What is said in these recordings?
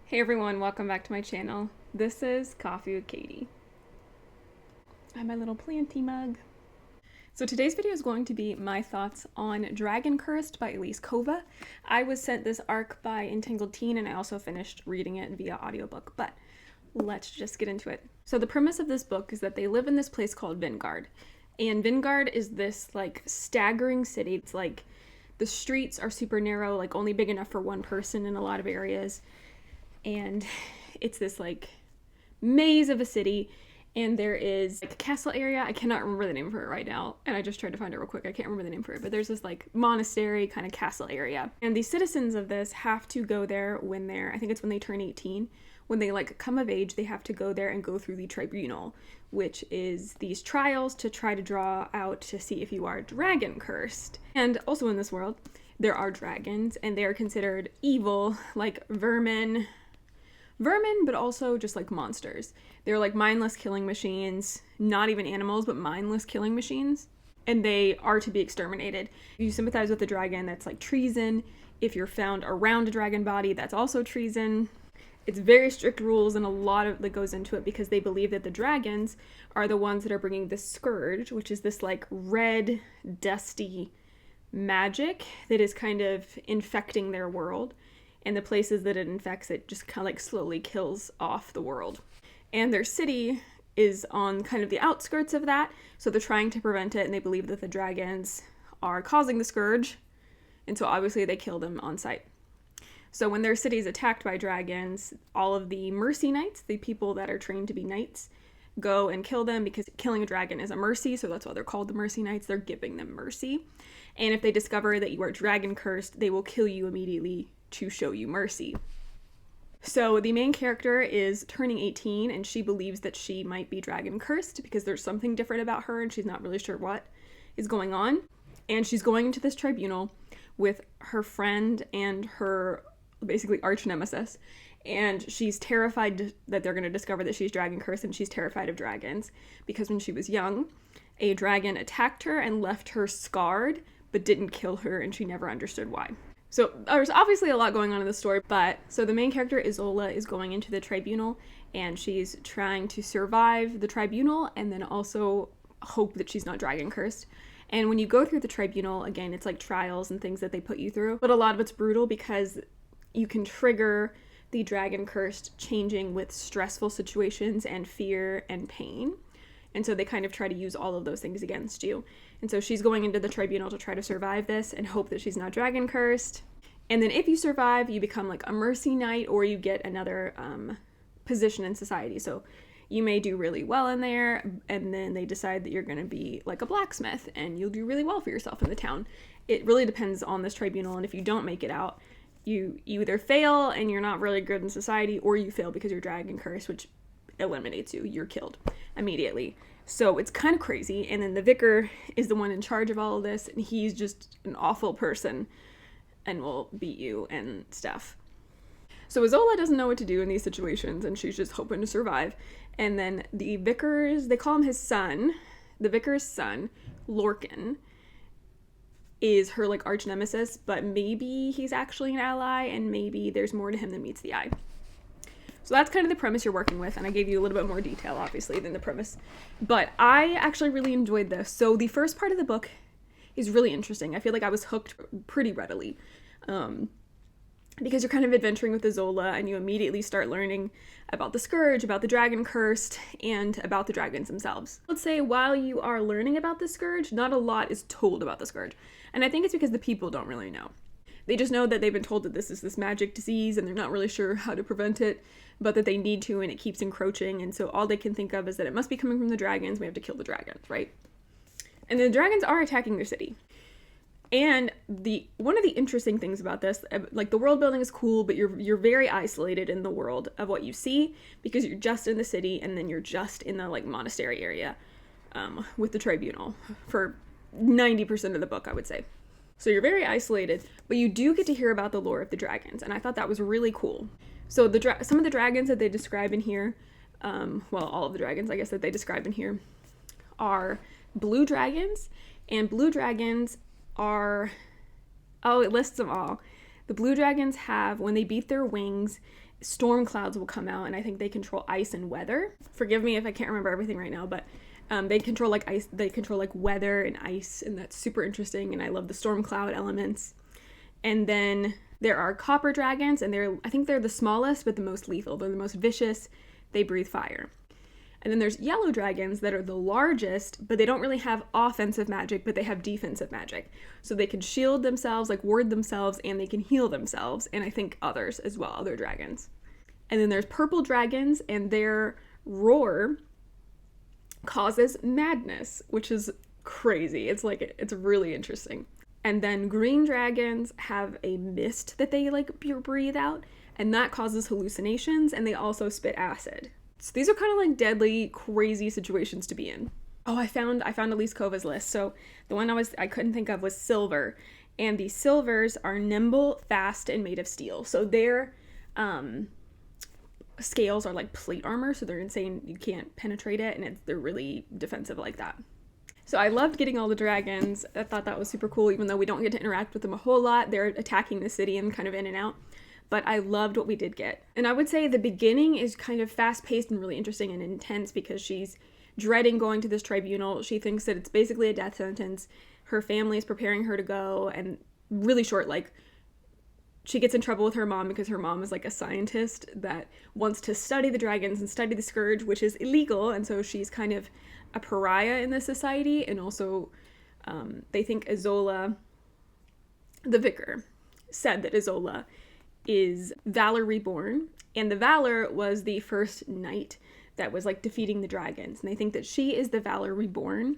Hey everyone, welcome back to my channel. This is Coffee with Katie. I have my little planty mug. So today's video is going to be my thoughts on Dragon Cursed by Elise Kova. I was sent this arc by Entangled Teen and I also finished reading it via audiobook, but let's just get into it. So the premise of this book is that they live in this place called Vingard. And Vingard is this like staggering city. It's like the streets are super narrow, like only big enough for one person in a lot of areas. And it's this like maze of a city, and there is like a castle area. I cannot remember the name for it right now, and I just tried to find it real quick. I can't remember the name for it, but there's this like monastery kind of castle area, and the citizens of this have to go there when I think it's when they turn 18. When they like come of age, they have to go there and go through the tribunal, which is these trials to try to draw out to see if you are dragon cursed. And also in this world, there are dragons, and they are considered evil, like vermin, but also just like monsters. They're like mindless killing machines, not even animals, but mindless killing machines. And they are to be exterminated. If you sympathize with the dragon, that's like treason. If you're found around a dragon body, that's also treason. It's very strict rules, and a lot of that goes into it because they believe that the dragons are the ones that are bringing the scourge, which is this like red, dusty magic that is kind of infecting their world. And the places that it infects, it just kind of like slowly kills off the world. And their city is on kind of the outskirts of that, so they're trying to prevent it, and they believe that the dragons are causing the scourge, and so obviously they kill them on sight. So when their city is attacked by dragons, all of the mercy knights, the people that are trained to be knights, go and kill them because killing a dragon is a mercy, so that's why they're called the mercy knights. They're giving them mercy. And if they discover that you are dragon cursed, they will kill you immediately to show you mercy. So the main character is turning 18, and she believes that she might be dragon cursed because there's something different about her and she's not really sure what is going on. And she's going into this tribunal with her friend and her basically arch nemesis, and she's terrified that they're going to discover that she's dragon cursed, and she's terrified of dragons because when she was young, a dragon attacked her and left her scarred but didn't kill her, and she never understood why. So there's obviously a lot going on in the story, but so the main character, Isola, is going into the tribunal, and she's trying to survive the tribunal and then also hope that she's not dragon cursed. And when you go through the tribunal, again, it's like trials and things that they put you through, but a lot of it's brutal because you can trigger the dragon cursed changing with stressful situations and fear and pain. And so they kind of try to use all of those things against you. And so she's going into the tribunal to try to survive this and hope that she's not dragon cursed. And then if you survive, you become like a mercy knight, or you get another position in society. So you may do really well in there, and then they decide that you're going to be like a blacksmith and you'll do really well for yourself in the town. It really depends on this tribunal, and if you don't make it out, you either fail and you're not really good in society, or you fail because you're dragon cursed, which eliminates you. You're killed immediately. So it's kind of crazy. And then the vicar is the one in charge of all of this, and he's just an awful person and will beat you and stuff. So Isola doesn't know what to do in these situations, and she's just hoping to survive. And then the vicar's, they call him his son, the vicar's son, Lorcan, is her like arch nemesis, but maybe he's actually an ally, and maybe there's more to him than meets the eye. So that's kind of the premise you're working with, and I gave you a little bit more detail, obviously, than the premise. But I actually really enjoyed this. So the first part of the book is really interesting. I feel like I was hooked pretty readily. Because you're kind of adventuring with Isola, and you immediately start learning about the scourge, about the dragon cursed, and about the dragons themselves. Let's say while you are learning about the scourge, not a lot is told about the scourge. And I think it's because the people don't really know. They just know that they've been told that this is this magic disease, and they're not really sure how to prevent it, but that they need to, and it keeps encroaching. And so all they can think of is that it must be coming from the dragons. We have to kill the dragons, right? And the dragons are attacking their city. And one of the interesting things about this, like the world building is cool, but you're very isolated in the world of what you see because you're just in the city, and then you're just in the like monastery area with the tribunal for 90% of the book, I would say. So you're very isolated, but you do get to hear about the lore of the dragons, and I thought that was really cool. So some of the dragons that they describe in here, all of the dragons, I guess, that they describe in here are blue dragons, and blue dragons are, it lists them all. The blue dragons have, when they beat their wings, storm clouds will come out, and I think they control ice and weather. Forgive me if I can't remember everything right now, but they control like ice, they control like weather and ice, and that's super interesting, and I love the storm cloud elements. And then there are copper dragons, and I think they're the smallest but the most lethal. They're the most vicious. They breathe fire. And then there's yellow dragons that are the largest, but they don't really have offensive magic, but they have defensive magic. So they can shield themselves, like ward themselves, and they can heal themselves, and I think others as well, other dragons. And then there's purple dragons, and their roar causes madness, which is crazy. It's really interesting. And then green dragons have a mist that they like breathe out, and that causes hallucinations, and they also spit acid. So these are kind of like deadly, crazy situations to be in. Oh, I found Elise Kova's list. So the one I couldn't think of was silver, and the silvers are nimble, fast, and made of steel. So their scales are like plate armor, so they're insane. You can't penetrate it, and they're really defensive like that. So I loved getting all the dragons. I thought that was super cool, even though we don't get to interact with them a whole lot. They're attacking the city and kind of in and out. But I loved what we did get. And I would say the beginning is kind of fast-paced and really interesting and intense because she's dreading going to this tribunal. She thinks that it's basically a death sentence. Her family is preparing her to go, and really short, like, she gets in trouble with her mom because her mom is like a scientist that wants to study the dragons and study the scourge, which is illegal, and so she's kind of a pariah in this society. And also they think Isola, the vicar, said that Isola is Valor Reborn, and the Valor was the first knight that was like defeating the dragons, and they think that she is the Valor Reborn,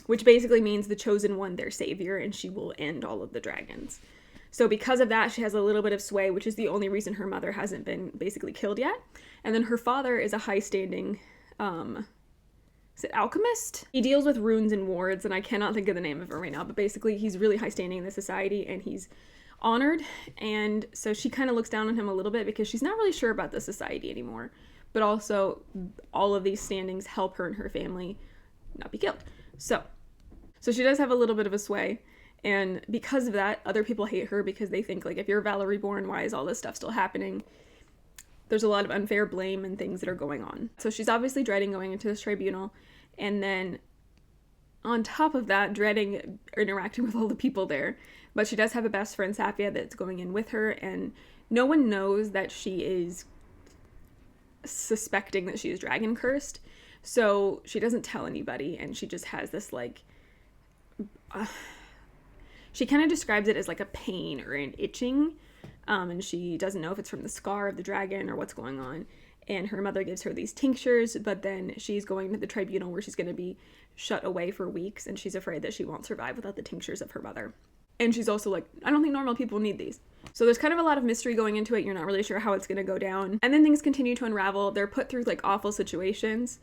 which basically means the chosen one, their savior, and she will end all of the dragons. So because of that, she has a little bit of sway, which is the only reason her mother hasn't been basically killed yet. And then her father is a high-standing is it alchemist? He deals with runes and wards, and I cannot think of the name of it right now, but basically he's really high-standing in the society, and he's honored, and so she kind of looks down on him a little bit because she's not really sure about the society anymore, but also all of these standings help her and her family not be killed. So she does have a little bit of a sway, and because of that, other people hate her because they think, like, if you're Valor Reborn, why is all this stuff still happening? There's a lot of unfair blame and things that are going on. So she's obviously dreading going into this tribunal, and then on top of that, dreading interacting with all the people there. But she does have a best friend, Safia, that's going in with her, and no one knows that she is suspecting that she is dragon cursed. So she doesn't tell anybody, and she just has this, like, she kind of describes it as like a pain or an itching, and she doesn't know if it's from the scar of the dragon or what's going on. And her mother gives her these tinctures, but then she's going to the tribunal where she's going to be shut away for weeks, and she's afraid that she won't survive without the tinctures of her mother. And she's also like, I don't think normal people need these. So there's kind of a lot of mystery going into it. You're not really sure how it's going to go down. And then things continue to unravel. They're put through like awful situations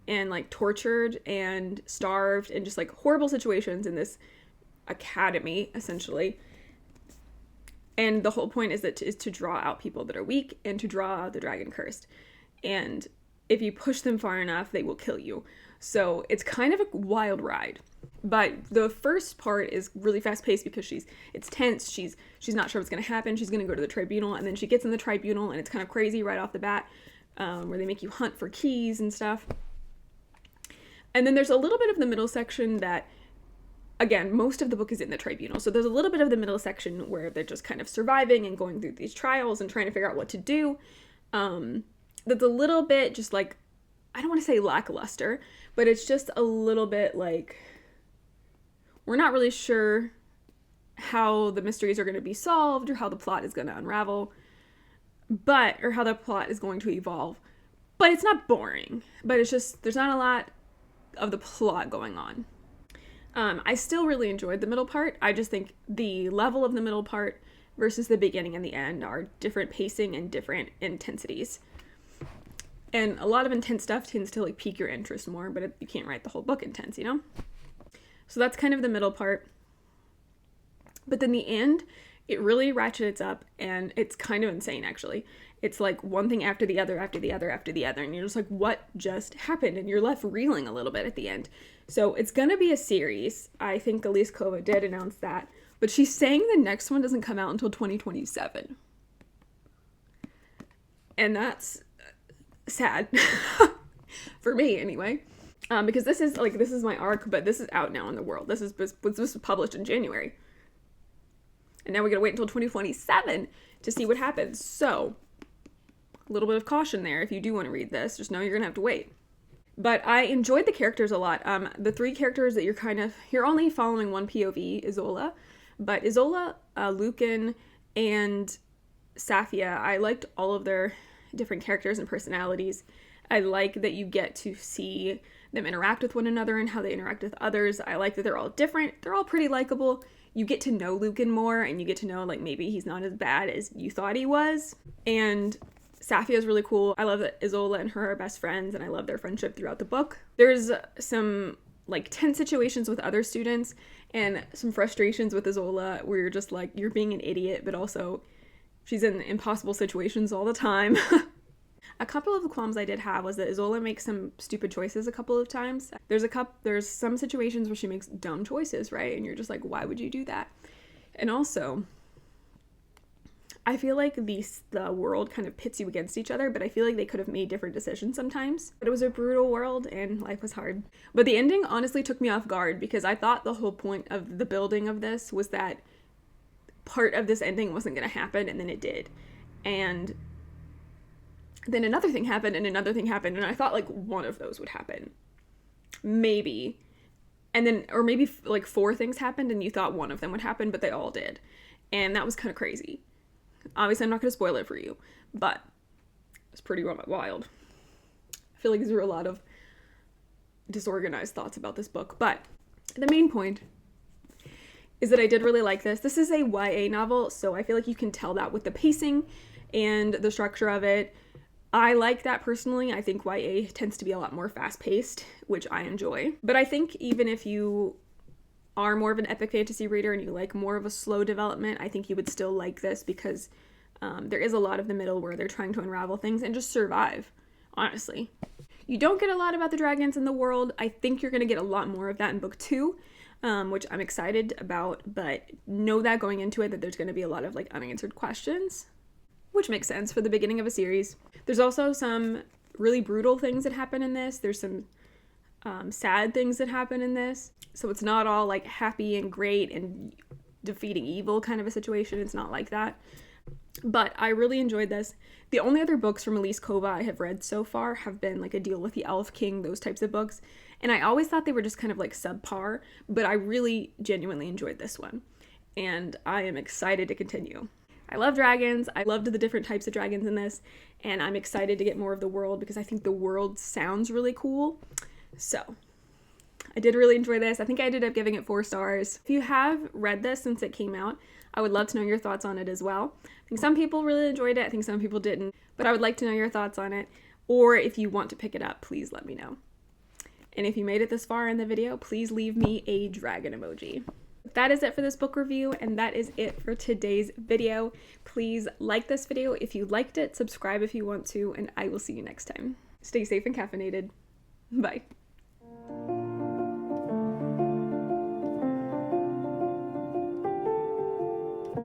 and like tortured and starved and just like horrible situations in this academy, essentially. And the whole point is to draw out people that are weak and to draw out the dragon cursed. And if you push them far enough, they will kill you. So it's kind of a wild ride. But the first part is really fast-paced because it's tense. She's not sure what's going to happen. She's going to go to the tribunal, and then she gets in the tribunal, and it's kind of crazy right off the bat, where they make you hunt for keys and stuff. And then there's a little bit of the middle section that, again, most of the book is in the tribunal. So there's a little bit of the middle section where they're just kind of surviving and going through these trials and trying to figure out what to do. That's a little bit just like, I don't want to say lackluster, but it's just a little bit like, we're not really sure how the mysteries are going to be solved or how the plot is going to unravel, or how the plot is going to evolve. But it's not boring, but it's just, there's not a lot of the plot going on. I still really enjoyed the middle part. I just think the level of the middle part versus the beginning and the end are different pacing and different intensities. And a lot of intense stuff tends to like pique your interest more, but you can't write the whole book intense, you know? So that's kind of the middle part. But then the end, it really ratchets up, and it's kind of insane, actually. It's like one thing after the other, after the other, after the other, and you're just like, what just happened? And you're left reeling a little bit at the end. So it's gonna be a series. I think Elise Kova did announce that, but she's saying the next one doesn't come out until 2027. And that's sad. For me, anyway. Because this is my arc, but this is out now in the world. This was published in January. And now we gotta wait until 2027 to see what happens. So, a little bit of caution there. If you do want to read this, just know you're gonna have to wait. But I enjoyed the characters a lot. The three characters that you're only following one POV, Isola. But Isola, Lucan, and Safia, I liked all of their different characters and personalities. I like that you get to see them interact with one another and how they interact with others. I like that they're all different. They're all pretty likable. You get to know Lucan more, and you get to know, like, maybe he's not as bad as you thought he was. And Safia is really cool. I love that Isola and her are best friends, and I love their friendship throughout the book. There's some, like, tense situations with other students and some frustrations with Isola where you're just like, you're being an idiot, but also she's in impossible situations all the time. A couple of the qualms I did have was that Isola makes some stupid choices a couple of times. There's some situations where she makes dumb choices, right? And you're just like, why would you do that? And also, I feel like the world kind of pits you against each other, but I feel like they could have made different decisions sometimes. But it was a brutal world and life was hard. But the ending honestly took me off guard because I thought the whole point of the building of this was that part of this ending wasn't going to happen, and then it did. And then another thing happened, and another thing happened, and I thought, like, one of those would happen. Maybe. And then, or maybe, like, 4 things happened, and you thought one of them would happen, but they all did. And that was kind of crazy. Obviously, I'm not going to spoil it for you, but it's pretty wild. I feel like these are a lot of disorganized thoughts about this book, but the main point is that I did really like this. This is a YA novel, so I feel like you can tell that with the pacing and the structure of it. I like that personally. I think YA tends to be a lot more fast-paced, which I enjoy. But I think even if you are more of an epic fantasy reader and you like more of a slow development, I think you would still like this because there is a lot of the middle where they're trying to unravel things and just survive, honestly. You don't get a lot about the dragons in the world. I think you're going to get a lot more of that in book 2, which I'm excited about, but know that going into it that there's going to be a lot of, like, unanswered questions, which makes sense for the beginning of a series. There's also some really brutal things that happen in this. There's some sad things that happen in this. So it's not all, like, happy and great and defeating evil kind of a situation. It's not like that. But I really enjoyed this. The only other books from Elise Kova I have read so far have been, like, A Deal with the Elf King, those types of books. And I always thought they were just kind of, like, subpar, but I really genuinely enjoyed this one. And I am excited to continue. I love dragons. I loved the different types of dragons in this, and I'm excited to get more of the world because I think the world sounds really cool. So, I did really enjoy this. I think I ended up giving it 4 stars. If you have read this since it came out, I would love to know your thoughts on it as well. I think some people really enjoyed it. I think some people didn't, but I would like to know your thoughts on it. Or if you want to pick it up, please let me know. And if you made it this far in the video, please leave me a dragon emoji. That is it for this book review, and that is it for today's video. Please like this video if you liked it, subscribe if you want to, and I will see you next time. Stay safe and caffeinated. Bye.